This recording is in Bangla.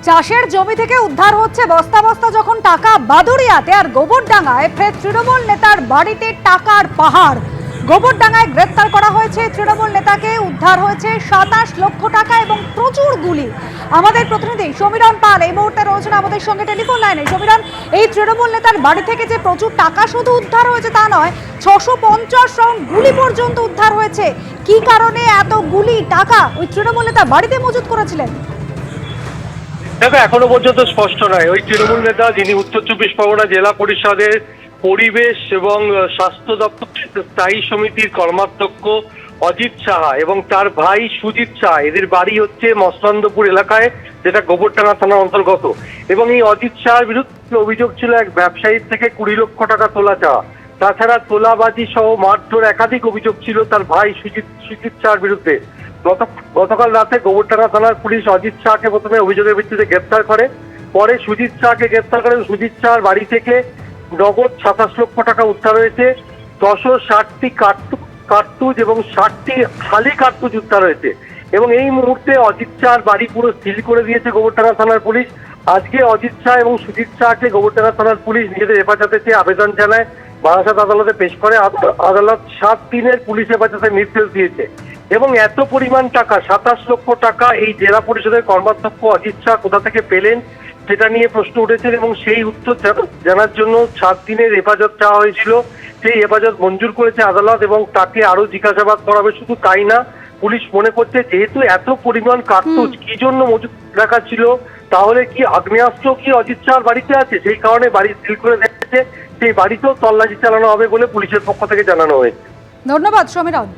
চাষের জমি থেকে উদ্ধার হচ্ছে বস্তা বস্তা যখন টাকা বাদুড়িয়াতে আর গোবরডাঙ্গায় ফের তৃণমূল নেতার বাড়িতে টাকার পাহাড়। গোবরডাঙ্গায় গ্রেফতার করা হয়েছে তৃণমূল নেতাকে, উদ্ধার হয়েছে 27 লক্ষ টাকা এবং প্রচুর গুলি। আমাদের প্রতিনিধি সমীরণ পাল এই মুহূর্তে রয়েছেন আমাদের সঙ্গে টেলিফোন লাইনে। সমীরণ, এই তৃণমূল নেতার বাড়ি থেকে যে প্রচুর টাকা শুধু উদ্ধার হয়েছে তা নয়, 650 রাউন্ড গুলি পর্যন্ত উদ্ধার হয়েছে। কি কারণে এত গুলি টাকা ওই তৃণমূল নেতা বাড়িতে মজুত করেছিলেন? দেখো, এখনো পর্যন্ত স্পষ্ট নয় ওই তৃণমূল নেতা যিনি উত্তর চব্বিশ পরগনা জেলা পরিষদের পরিবেশ এবং স্বাস্থ্য দপ্তরের স্থায়ী সমিতির কর্মাধ্যক্ষ অজিত সাহা এবং তার ভাই সুজিত শাহ, এদের বাড়ি হচ্ছে মসলন্দপুর এলাকায়, যেটা গোবরডাঙ্গা থানার অন্তর্গত। এবং এই অজিত শাহের বিরুদ্ধে অভিযোগ ছিল এক ব্যবসায়ীর থেকে 20 লক্ষ টাকা তোলা চাওয়া। তাছাড়া তোলাবাজি সহ মারধর একাধিক অভিযোগ ছিল তার ভাই সুজিত শাহের বিরুদ্ধে। গতকাল রাতে গোবরডাঙ্গা থানার পুলিশ অজিত শাহকে প্রথমে অভিযোগের ভিত্তিতে গ্রেপ্তার করে, পরে সুজিত শাহকে গ্রেপ্তার করে। সুজিত শাহর বাড়ি থেকে নগদ 27 লক্ষ টাকা উদ্ধার হয়েছে, 260টি কার্তুজ এবং 60টি খালি কার্তুজ উদ্ধার হয়েছে। এবং এই মুহূর্তে অজিত শাহর বাড়ি পুরো সিল করে দিয়েছে গোবরডাঙ্গা থানার পুলিশ। আজকে অজিত শাহ এবং সুজিত শাহকে গোবরডাঙ্গা থানার পুলিশ নিজেদের হেফাজতে চেয়ে আবেদন জানায়, বারাসাত আদালতে পেশ করে। আদালত 7 দিনের পুলিশ হেফাজতের নির্দেশ দিয়েছে। এবং এত পরিমাণ টাকা, 27 লক্ষ টাকা এই জেলা পরিষদের কর্মাধ্যক্ষ অজিত শাহ কোথা থেকে পেলেন সেটা নিয়ে প্রশ্ন উঠেছে। এবং সেই উত্তর জানার জন্য 7 দিনের হেফাজত চাওয়া হয়েছিল। সেই হেফাজত মঞ্জুর করেছে আদালত এবং তাকে আরো জিজ্ঞাসাবাদ করা হবে। শুধু তাই না, পুলিশ মনে করছে যেহেতু এত পরিমাণ কার্তুজ কি জন্য মজুত রাখা ছিল, তাহলে কি আগ্নেয়াস্ত্র কি অজিত শাহর বাড়িতে আছে, সেই কারণে বাড়ি সিল করে দেখেছে। সেই বাড়িতেও তল্লাশি চালানো হবে বলে পুলিশের পক্ষ থেকে জানানো হয়েছে। ধন্যবাদ সমীরণ।